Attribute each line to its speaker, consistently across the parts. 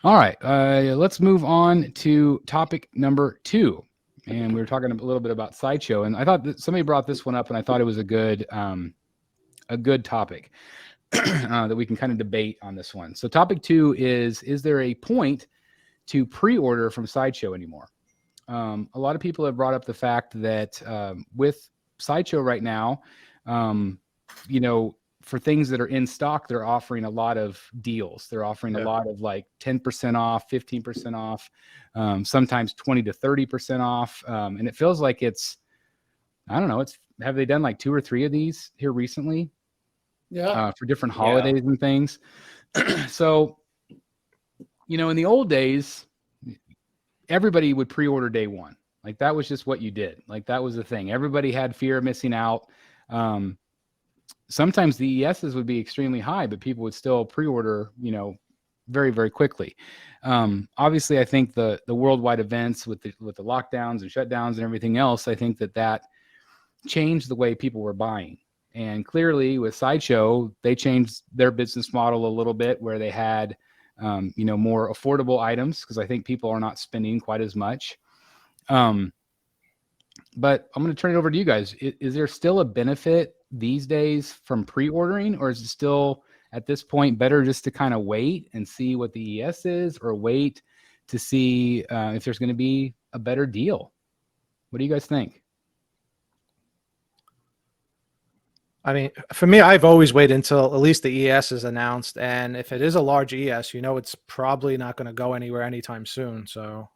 Speaker 1: All right, let's move on to topic number 2. And we were talking a little bit about Sideshow, and I thought that somebody brought this one up, and I thought it was a good topic that we can kind of debate on this one. So topic 2 is there a point to pre-order from Sideshow anymore? A lot of people have brought up the fact that with Sideshow right now, you know, for things that are in stock, they're offering a lot of deals. They're offering a lot of like 10% off, 15% off, sometimes 20 to 30% off. And it feels like it's, I don't know, have they done like 2 or 3 of these here recently?
Speaker 2: Yeah.
Speaker 1: For different holidays and things. So, you know, in the old days, everybody would pre-order day one. Like that was just what you did. Like that was the thing. Everybody had fear of missing out. Sometimes the ESs would be extremely high, but people would still pre-order, you know, very, very quickly. Obviously, I think the worldwide events with the lockdowns and shutdowns and everything else, I think that changed the way people were buying. And clearly with Sideshow, they changed their business model a little bit where they had, you know, more affordable items because I think people are not spending quite as much. But I'm going to turn it over to you guys. Is there still a benefit these days from pre-ordering, or is it still at this point better just to kind of wait and see what the ES is, or wait to see if there's going to be a better deal? What do you guys think?
Speaker 3: I mean, for me, I've always waited until at least the ES is announced. And if it is a large ES, you know, it's probably not going to go anywhere anytime soon. So.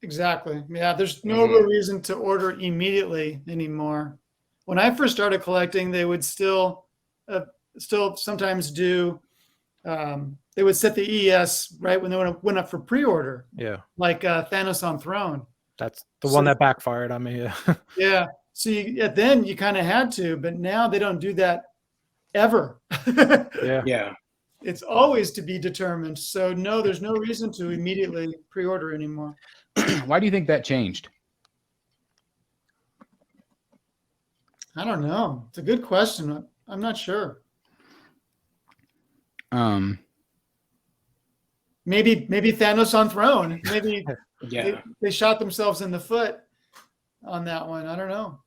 Speaker 2: Exactly. Yeah, there's no real reason to order immediately anymore. When I first started collecting, they would still sometimes do. They would set the ES right when they went up for pre-order.
Speaker 3: Yeah.
Speaker 2: Like Thanos on Throne.
Speaker 3: That's the one that backfired on me.
Speaker 2: Yeah. So then you kind of had to, but now they don't do that ever.
Speaker 3: Yeah.
Speaker 2: It's always to be determined. So no, there's no reason to immediately pre-order anymore.
Speaker 1: Why do you think that changed?
Speaker 2: I don't know. It's a good question. I'm not sure. Maybe Thanos on Throne. Maybe they shot themselves in the foot on that one. I don't know.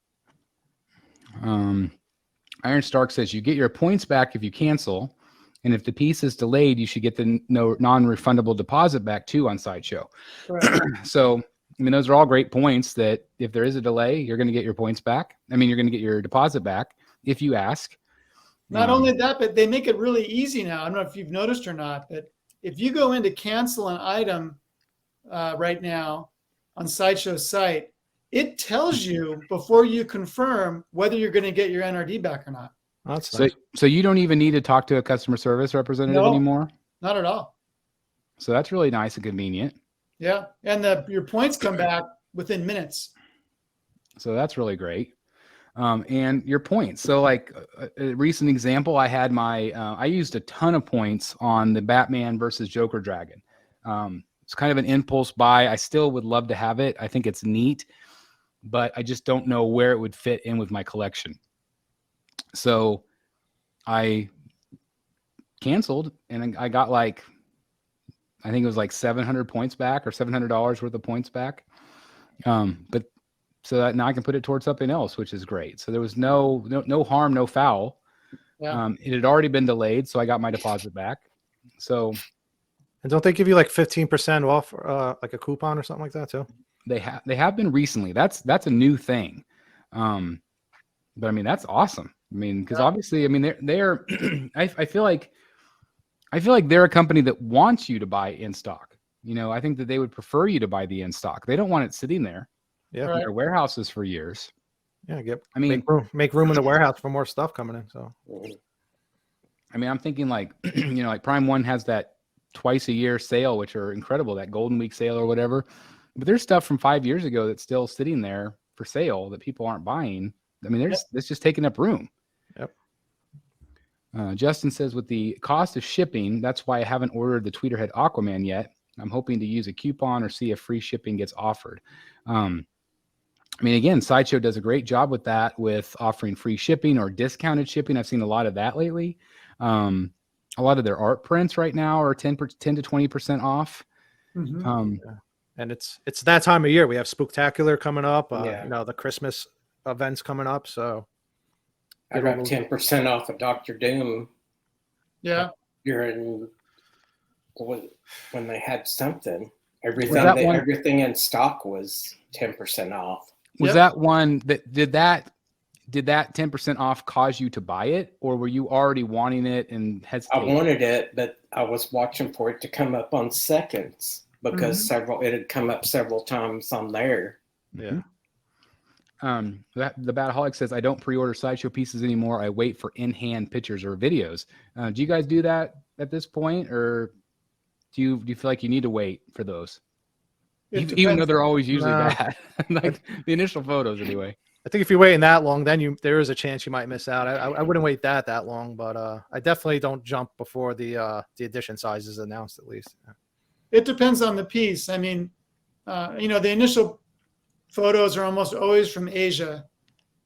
Speaker 1: Iron Stark says you get your points back if you cancel, and if the piece is delayed, you should get the non-refundable deposit back too on Sideshow. So, I mean, those are all great points that if there is a delay, you're going to get your points back. I mean, you're going to get your deposit back if you ask.
Speaker 2: Not only that, but they make it really easy now. I don't know if you've noticed or not, but if you go in to cancel an item right now on Sideshow's site, it tells you before you confirm whether you're going to get your NRD back or not.
Speaker 3: That's nice.
Speaker 1: So you don't even need to talk to a customer service representative anymore?
Speaker 2: Not at all.
Speaker 1: So that's really nice and convenient.
Speaker 2: Yeah, and your points come back within minutes.
Speaker 1: So that's really great. And your points. So like a recent example, I had I used a ton of points on the Batman versus Joker Dragon. It's kind of an impulse buy. I still would love to have it. I think it's neat, but I just don't know where it would fit in with my collection. So I canceled and I got like, I think it was like 700 points back or $700 worth of points back. But so that now I can put it towards something else, which is great. So there was no harm, no foul.
Speaker 2: Yeah.
Speaker 1: It had already been delayed, so I got my deposit back. So,
Speaker 3: and don't they give you like 15% off, like a coupon or something like that too?
Speaker 1: They have been recently. That's a new thing. But I mean, that's awesome. I mean, because obviously, I mean, they're I feel like they're a company that wants you to buy in stock. You know, I think that they would prefer you to buy the in stock. They don't want it sitting there.
Speaker 3: Yeah,
Speaker 1: in their warehouses for years.
Speaker 3: Yeah,
Speaker 1: I mean,
Speaker 3: make room in the warehouse for more stuff coming in. So,
Speaker 1: I mean, I'm thinking like, you know, like Prime One has that twice a year sale, which are incredible, that Golden Week sale or whatever. But there's stuff from 5 years ago that's still sitting there for sale that people aren't buying. I mean, it's just taking up room.
Speaker 3: Yep.
Speaker 1: Justin says with the cost of shipping, that's why I haven't ordered the Tweeterhead Aquaman yet. I'm hoping to use a coupon or see if free shipping gets offered. I mean, again, Sideshow does a great job with that, with offering free shipping or discounted shipping. I've seen a lot of that lately. a lot of their art prints right now are 10 to 20% off.
Speaker 2: Mhm.
Speaker 3: And it's that time of year. We have Spooktacular coming up.
Speaker 4: Yeah.
Speaker 3: You know, the Christmas events coming up. So
Speaker 4: I got 10% off of Dr. Doom
Speaker 2: Yeah.
Speaker 4: during when they had something. Everything in stock was 10% off.
Speaker 1: Was
Speaker 2: Yep.
Speaker 1: that one that did that 10% off cause you to buy it, or were you already wanting it and
Speaker 4: I
Speaker 1: hesitating?
Speaker 4: wanted it, but I was watching for it to come up on seconds because it had come up several times on there.
Speaker 3: Yeah.
Speaker 1: The Badaholic says, I don't pre-order Sideshow pieces anymore. I wait for in-hand pictures or videos. Do you guys do that at this point, or do you feel like you need to wait for those? Even though
Speaker 2: depends.
Speaker 1: they're always usually
Speaker 3: No.
Speaker 1: bad, like the initial photos anyway.
Speaker 3: I think if you're waiting that long, then there is a chance you might miss out. I wouldn't wait that long, but I definitely don't jump before the edition size is announced, at least.
Speaker 2: It depends on the piece. I mean, the initial photos are almost always from Asia,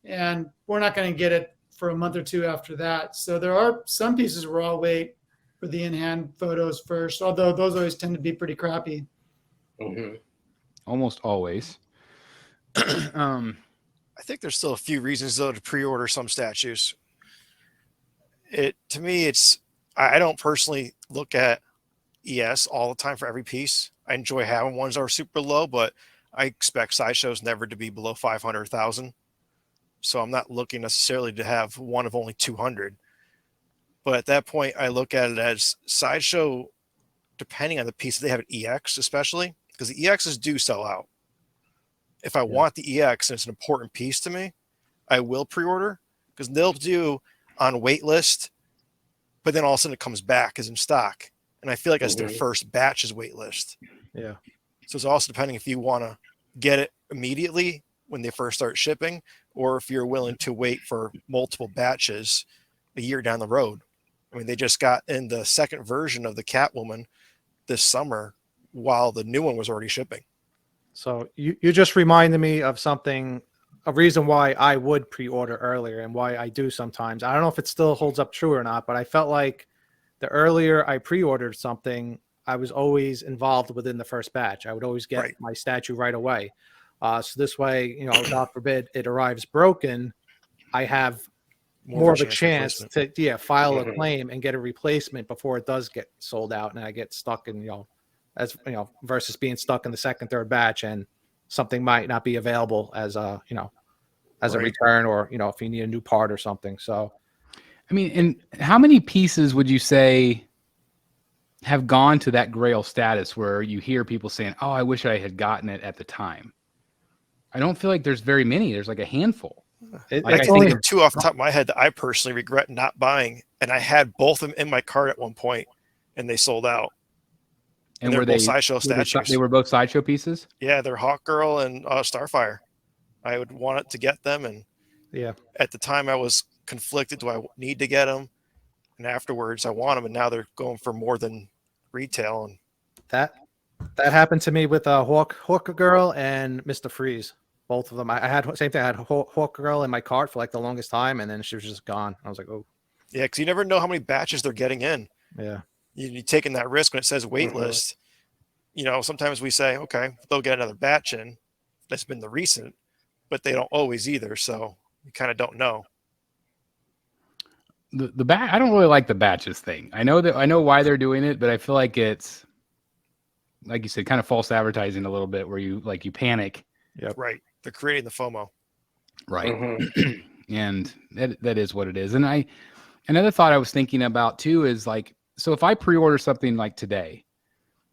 Speaker 2: and we're not going to get it for a month or two after that. So there are some pieces where I'll wait for the in-hand photos first, although those always tend to be pretty crappy.
Speaker 4: Mm-hmm.
Speaker 1: Almost always.
Speaker 5: I think there's still a few reasons though to pre-order some statues. To me, I don't personally look at ES all the time for every piece. I enjoy having ones that are super low, but I expect Sideshows never to be below 500,000. So I'm not looking necessarily to have one of only 200. But at that point, I look at it as Sideshow, depending on the piece, they have an EX especially, because the EXs do sell out. If I want the EX and it's an important piece to me, I will pre-order, because they'll do on wait list, but then all of a sudden it comes back as in stock. And I feel like that's their first batch's wait list.
Speaker 3: Yeah.
Speaker 5: So it's also depending if you want to get it immediately when they first start shipping, or if you're willing to wait for multiple batches a year down the road. I mean, they just got in the second version of the Catwoman this summer while the new one was already shipping.
Speaker 3: So you just reminded me of something, a reason why I would pre-order earlier and why I do sometimes. I don't know if it still holds up true or not, but I felt like the earlier I pre-ordered something, I was always involved within the first batch. I would always get my statue right away. So this way, God forbid it arrives broken, I have more of a chance to file a claim and get a replacement before it does get sold out and I get stuck in, versus being stuck in the second, third batch and something might not be available as a, as a return, or, if you need a new part or something. So,
Speaker 1: I mean, and how many pieces would you say have gone to that Grail status where you hear people saying, oh, I wish I had gotten it at the time? I don't feel like there's very many. There's like a handful.
Speaker 5: I can think of two off the top of my head that I personally regret not buying. And I had both of them in my cart at one point and they sold out. And were they both Sideshow statues?
Speaker 1: They were both Sideshow pieces?
Speaker 5: Yeah, they're Hawk Girl and Starfire. I would want it to get them. And at the time I was conflicted. Do I need to get them? And afterwards I want them. And now they're going for more than retail. And
Speaker 3: that happened to me with Hawk Girl and Mr. Freeze. Both of them. I had same thing. I had Hawk Girl in my cart for like the longest time, and then she was just gone. I was like, oh.
Speaker 5: Yeah, because you never know how many batches they're getting in.
Speaker 3: Yeah.
Speaker 5: You're taking that risk when it says wait list. Sometimes we say, okay, they'll get another batch in. That's been the recent, but they don't always either. So you kind of don't know.
Speaker 1: I don't really like the batches thing. I know why they're doing it, but I feel like it's, like you said, kind of false advertising a little bit, where you panic.
Speaker 3: Yep.
Speaker 5: Right. They're creating the FOMO.
Speaker 1: Right. And that is what it is. And another thought I was thinking about too is like, so if I pre-order something like today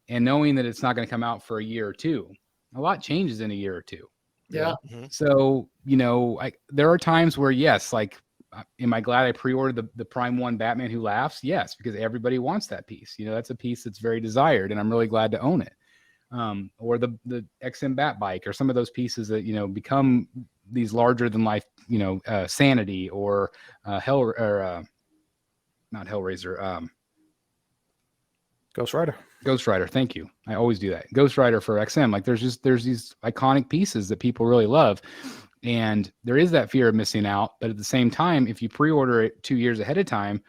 Speaker 1: and knowing that it's not going to come out for a year or two, a lot changes in a year or two.
Speaker 2: Yeah.
Speaker 1: So, there are times where, yes, like, am I glad I pre-ordered the Prime 1 Batman Who Laughs? Yes, because everybody wants that piece. That's a piece that's very desired, and I'm really glad to own it. Or the XM Bat Bike, or some of those pieces that become these larger than life, Sanity or not Hellraiser,
Speaker 3: Ghost Rider.
Speaker 1: Ghost Rider, thank you. I always do that. Ghost Rider for XM. Like there's these iconic pieces that people really love, and there is that fear of missing out. But at the same time, if you pre-order it 2 years ahead of time,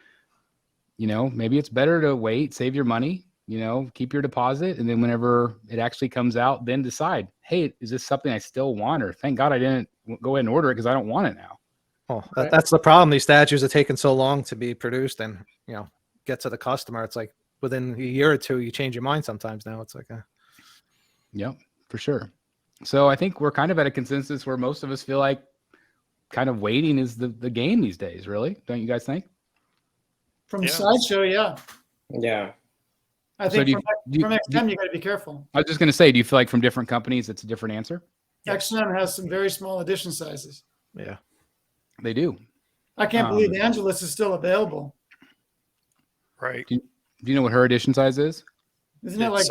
Speaker 1: maybe it's better to wait, save your money, keep your deposit. And then whenever it actually comes out, then decide, hey, is this something I still want? Or thank God I didn't go ahead and order it because I don't want it now.
Speaker 3: Oh, that's the problem. These statues are taking so long to be produced and, get to the customer. It's like within a year or two, you change your mind sometimes now. It's like,
Speaker 1: Yep, for sure. So I think we're kind of at a consensus where most of us feel like kind of waiting is the game these days, really. Don't you guys think?
Speaker 2: From Sideshow, yeah.
Speaker 4: Yeah.
Speaker 2: I think from XM, you got to be careful.
Speaker 1: I was just going to say, do you feel like from different companies, it's a different answer?
Speaker 2: XM has some very small edition sizes.
Speaker 3: Yeah.
Speaker 1: They do.
Speaker 2: I can't believe Angelus is still available.
Speaker 5: Right.
Speaker 1: Do you know what her edition size is?
Speaker 2: Isn't it like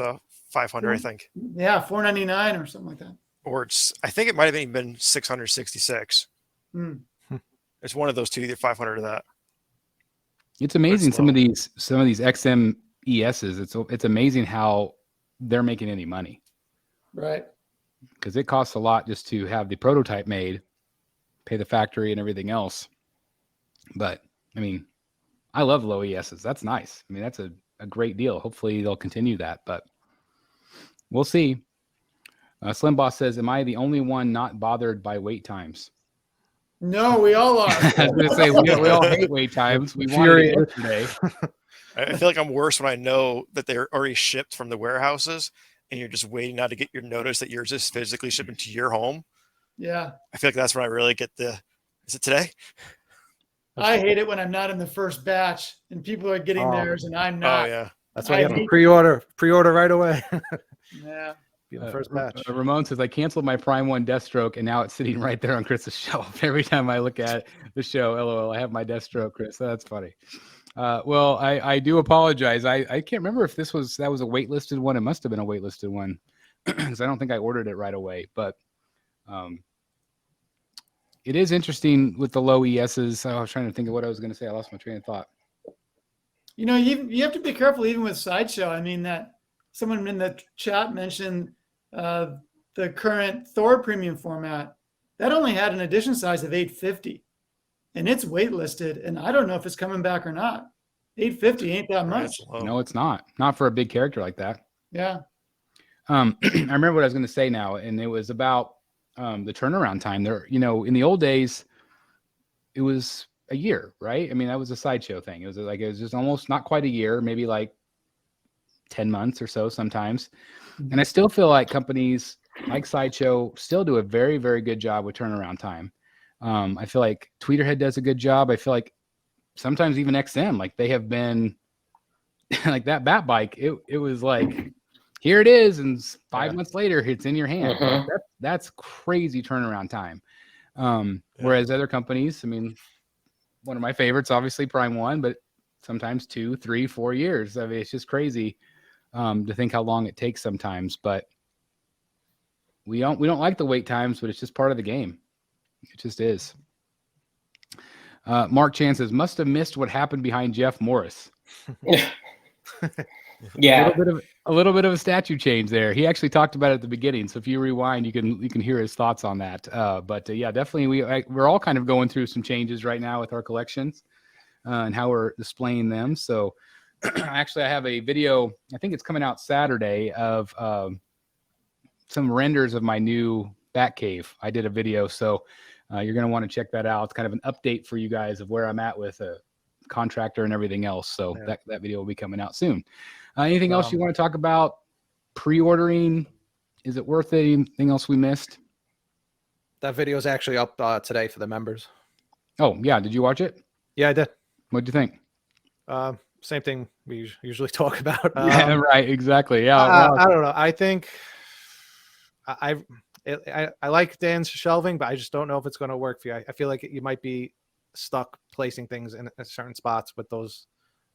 Speaker 5: 500, I think.
Speaker 2: Yeah, $499 or something like that.
Speaker 5: Or I think it might have even been 666. It's one of those two, either 500 or that.
Speaker 1: It's amazing some of these XM ESs. It's amazing how they're making any money.
Speaker 2: Right.
Speaker 1: Because it costs a lot just to have the prototype made, pay the factory and everything else. But I mean, I love low ESs. That's nice. I mean, that's a great deal. Hopefully they'll continue that, but we'll see. Slim Boss says, am I the only one not bothered by wait times?
Speaker 2: No, we all are.
Speaker 1: I was going to say, we all hate wait times. We wanted it yesterday.
Speaker 5: I feel like I'm worse when I know that they're already shipped from the warehouses and you're just waiting now to get your notice that yours is physically shipping to your home.
Speaker 2: Yeah.
Speaker 5: I feel like that's when I really get is it today?
Speaker 2: I hate it when I'm not in the first batch and people are getting theirs and I'm not.
Speaker 5: Oh, yeah.
Speaker 3: That's why you have to pre-order right away.
Speaker 2: Yeah.
Speaker 3: Be the first batch.
Speaker 1: Ramon says, I canceled my Prime 1 Deathstroke and now it's sitting right there on Chris's shelf. Every time I look at the show, LOL, I have my Deathstroke, Chris. That's funny. Well, I do apologize. I can't remember if that was a waitlisted one. It must have been a waitlisted one because I don't think I ordered it right away. But it is interesting with the low ESs. I was trying to think of what I was going to say. I lost my train of thought.
Speaker 2: You have to be careful even with Sideshow. I mean, that someone in the chat mentioned the current Thor premium format. That only had an edition size of 850. And it's waitlisted, and I don't know if it's coming back or not. 850 ain't that much.
Speaker 1: No, it's not. Not for a big character like that.
Speaker 2: Yeah.
Speaker 1: I remember what I was going to say now, and it was about the turnaround time. There, in the old days, it was a year, right? I mean, that was a Sideshow thing. It was just almost not quite a year, maybe like 10 months or so sometimes. And I still feel like companies like Sideshow still do a very, very good job with turnaround time. I feel like Tweeterhead does a good job. I feel like sometimes even XM, like they have been like that bat bike. It was like, here it is. And 5 months later, it's in your hand. That's crazy turnaround time. Whereas other companies, I mean, one of my favorites, obviously Prime 1, but sometimes 2, 3, 4 years. I mean, it's just crazy to think how long it takes sometimes, but we don't like the wait times, but it's just part of the game. It just is. Mark Chan says, must have missed what happened behind Jeff Morris.
Speaker 4: Yeah.
Speaker 1: A little bit of a statue change there. He actually talked about it at the beginning. So if you rewind, you can hear his thoughts on that. But yeah, definitely we're all kind of going through some changes right now with our collections and how we're displaying them. So actually I have a video, I think it's coming out Saturday, of some renders of my new Batcave. I did a video, so you're going to want to check that out. It's kind of an update for you guys of where I'm at with a contractor and everything else. So that video will be coming out soon. Anything else you want to talk about? Pre-ordering? Is it worth it? Anything else we missed?
Speaker 3: That video is actually up today for the members.
Speaker 1: Oh, yeah. Did you watch it?
Speaker 3: Yeah, I did.
Speaker 1: What'd you think?
Speaker 3: Same thing we usually talk about.
Speaker 1: Yeah, right. Exactly. Yeah.
Speaker 3: I don't know. I think I like Dan's shelving, but I just don't know if it's going to work for you. I feel like you might be stuck placing things in certain spots with those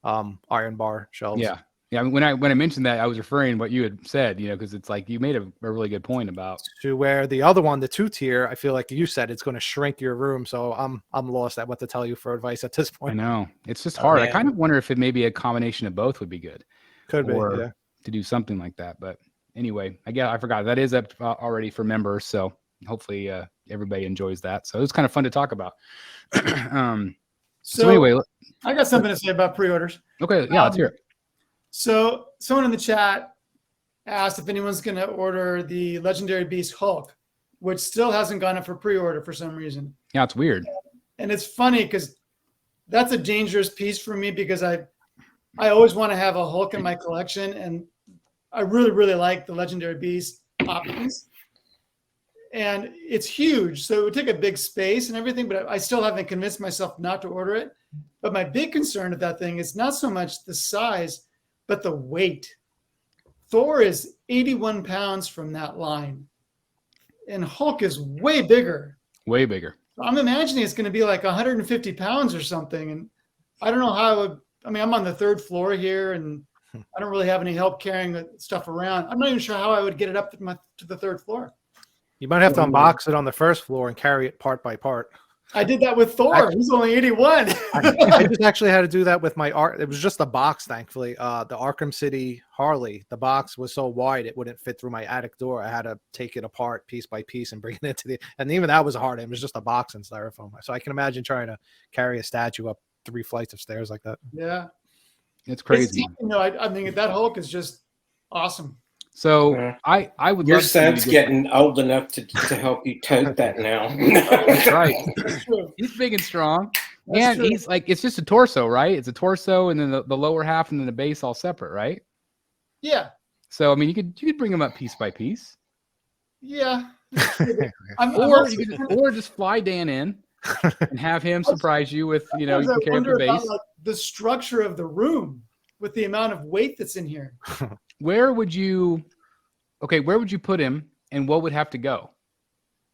Speaker 3: iron bar shelves.
Speaker 1: Yeah. Yeah. When I mentioned that, I was referring to what you had said, because it's like you made a really good point about
Speaker 3: to where the other one, the 2-tier, I feel like you said it's going to shrink your room. So I'm lost at what to tell you for advice at this point.
Speaker 1: I know it's just hard. I kind of wonder if it maybe a combination of both would be good.
Speaker 3: Could be, yeah.
Speaker 1: To do something like that. But anyway, I forgot that is up already for members. So hopefully everybody enjoys that. So it was kind of fun to talk about. So anyway,
Speaker 2: I got something to say about pre-orders.
Speaker 1: okay, yeah, let's hear it.
Speaker 2: So someone in the chat asked if anyone's going to order the Legendary Beast Hulk, which still hasn't gone up for pre-order for some reason.
Speaker 1: Yeah, it's weird.
Speaker 2: And it's funny because that's a dangerous piece for me because I always want to have a Hulk in my collection, and I really, really like the Legendary Beast options. And it's huge, so it would take a big space and everything, but I still haven't convinced myself not to order it. But my big concern with that thing is not so much the size, but the weight. Thor is 81 pounds from that line, and Hulk is way bigger.
Speaker 1: Way bigger.
Speaker 2: I'm imagining it's going to be like 150 pounds or something, and I don't know how I would. I mean, I'm on the 3rd floor here, and I don't really have any help carrying the stuff around. I'm not even sure how I would get it up to the 3rd floor.
Speaker 3: You might have to unbox it on the 1st floor and carry it part by part.
Speaker 2: I did that with Thor. He's only 81.
Speaker 3: I just actually had to do that with my art. It was just a box, thankfully. The Arkham City Harley, the box was so wide it wouldn't fit through my attic door. I had to take it apart piece by piece and bring it into the. And even that was hard. It was just a box and styrofoam. So I can imagine trying to carry a statue up 3 flights of stairs like that.
Speaker 2: Yeah,
Speaker 1: It's crazy.
Speaker 2: I mean, that Hulk is just awesome.
Speaker 1: So I would.
Speaker 4: Your
Speaker 1: love for you to
Speaker 4: son's
Speaker 1: get-
Speaker 4: getting old enough to help you tote that now.
Speaker 1: That's right.
Speaker 2: That's true.
Speaker 1: He's big and strong,
Speaker 2: That's
Speaker 1: and
Speaker 2: true.
Speaker 1: he's like, it's just a torso, right? It's a torso, and then the lower half, and then the base all separate, right?
Speaker 2: Yeah,
Speaker 1: So I mean, you could bring him up piece by piece,
Speaker 2: yeah.
Speaker 1: or just fly Dan in and have him surprise you with, you can
Speaker 2: I
Speaker 1: carry up
Speaker 2: wonder
Speaker 1: the
Speaker 2: about
Speaker 1: base.
Speaker 2: like, the structure of the room with the amount of weight that's in here.
Speaker 1: Where would you put him, and what would have to go?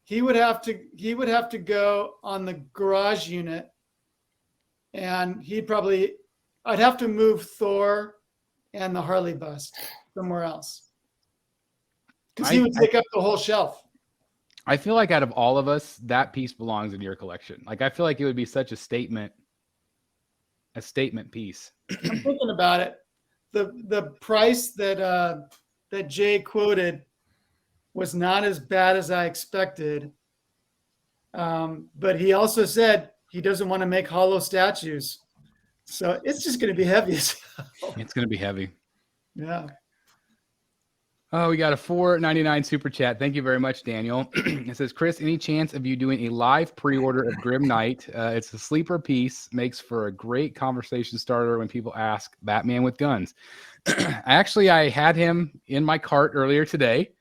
Speaker 2: He would have to go on the garage unit, and I'd have to move Thor and the Harley bust somewhere else because he would take up the whole shelf.
Speaker 1: I feel like out of all of us, that piece belongs in your collection. Like, I feel like it would be such a statement piece.
Speaker 2: I'm thinking about it. The price that Jay quoted was not as bad as I expected. But he also said he doesn't want to make hollow statues. So it's just going to be heavy as hell.
Speaker 1: It's going to be heavy.
Speaker 2: Yeah.
Speaker 1: Oh, we got a $4.99 super chat. Thank you very much, Daniel. It says, Chris, any chance of you doing a live pre-order of Grim Knight? It's a sleeper piece, makes for a great conversation starter when people ask Batman with guns. Actually, I had him in my cart earlier today,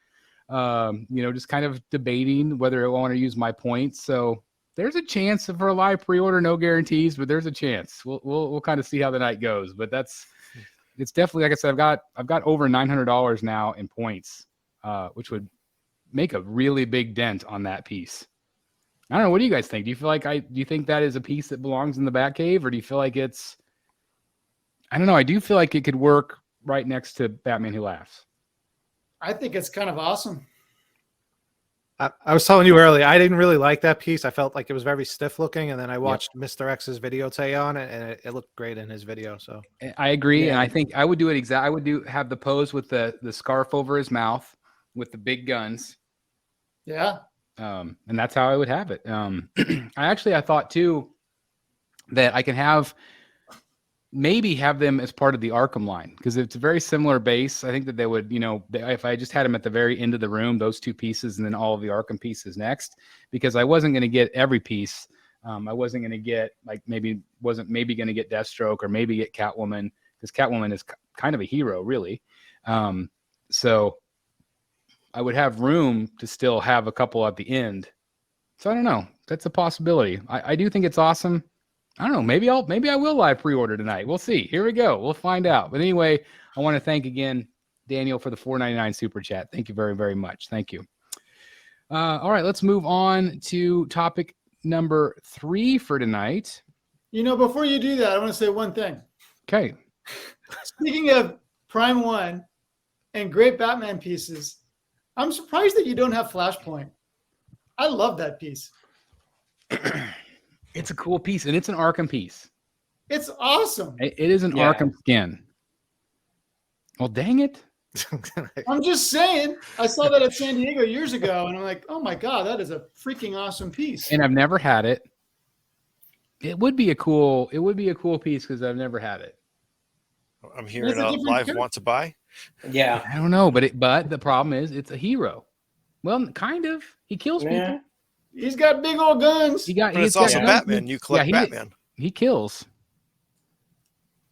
Speaker 1: just kind of debating whether I want to use my points. So there's a chance for a live pre-order, no guarantees, but there's a chance. We'll kind of see how the night goes. But it's definitely, like I said, I've got over $900 now in points, which would make a really big dent on that piece. I don't know. What do you guys think? Do you think that is a piece that belongs in the Batcave, or do you feel like it's? I don't know. I do feel like it could work right next to Batman Who Laughs.
Speaker 2: I think it's kind of awesome.
Speaker 3: I was telling you earlier, I didn't really like that piece. I felt like it was very stiff looking, and then I watched Mr. X's video Tay on it, and it looked great in his video. So
Speaker 1: I agree, and I think I would do it I would have the pose with the scarf over his mouth with the big guns.
Speaker 2: Yeah.
Speaker 1: And that's how I would have it. I thought too that I can maybe have them as part of the Arkham line, because it's a very similar base. I think that they would, if I just had them at the very end of the room, those two pieces, and then all of the Arkham pieces next, because I wasn't going to get every piece. I wasn't going to get wasn't going to get Deathstroke, or maybe get Catwoman, because Catwoman is kind of a hero, really. So I would have room to still have a couple at the end. So I don't know. That's a possibility. I do think it's awesome. I don't know. Maybe I will live pre-order tonight. We'll see. Here we go. We'll find out. But anyway, I want to thank again Daniel for the $4.99 super chat. Thank you very, very much. Thank you. All right, let's move on to topic number 3 for tonight.
Speaker 2: Before you do that, I want to say one thing.
Speaker 1: Okay.
Speaker 2: Speaking of Prime 1 and great Batman pieces, I'm surprised that you don't have Flashpoint. I love that piece.
Speaker 1: It's a cool piece, and it's an Arkham piece.
Speaker 2: It's awesome.
Speaker 1: It is an Arkham skin. Well, dang it.
Speaker 2: I'm just saying. I saw that at San Diego years ago, and I'm like, oh my God, that is a freaking awesome piece.
Speaker 1: And I've never had it. It would be a cool piece because I've never had it.
Speaker 5: I'm hearing
Speaker 2: It's a different
Speaker 5: live
Speaker 2: character.
Speaker 5: want to buy.
Speaker 4: Yeah.
Speaker 1: I don't know, but the problem is it's a hero. Well, kind of. He kills
Speaker 4: Yeah.
Speaker 1: people.
Speaker 2: He's got big old guns.
Speaker 5: But
Speaker 1: He's
Speaker 5: it's also
Speaker 1: got-
Speaker 5: Batman. You collect Batman.
Speaker 1: He kills.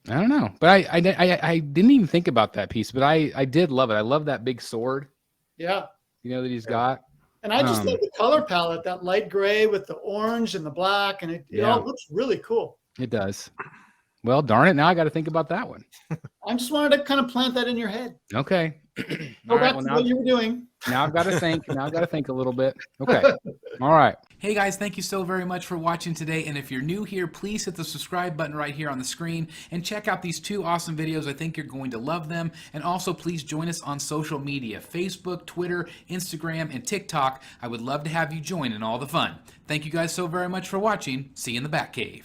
Speaker 1: I don't know, but I didn't even think about that piece, but I did love it. I love that big sword,
Speaker 2: Yeah.
Speaker 1: that he's got.
Speaker 2: And I just love the color palette, that light gray with the orange and the black, and it all looks really cool.
Speaker 1: It does. Well, darn it! Now I got to think about that one.
Speaker 2: I just wanted to kind of plant that in your head.
Speaker 1: Okay.
Speaker 2: Go back to what you were doing.
Speaker 1: Now I've got to think. Now I've got to think a little bit. Okay. All right.
Speaker 6: Hey guys, thank you so very much for watching today. And if you're new here, please hit the subscribe button right here on the screen and check out these 2 awesome videos. I think you're going to love them. And also please join us on social media, Facebook, Twitter, Instagram, and TikTok. I would love to have you join in all the fun. Thank you guys so very much for watching. See you in the Batcave.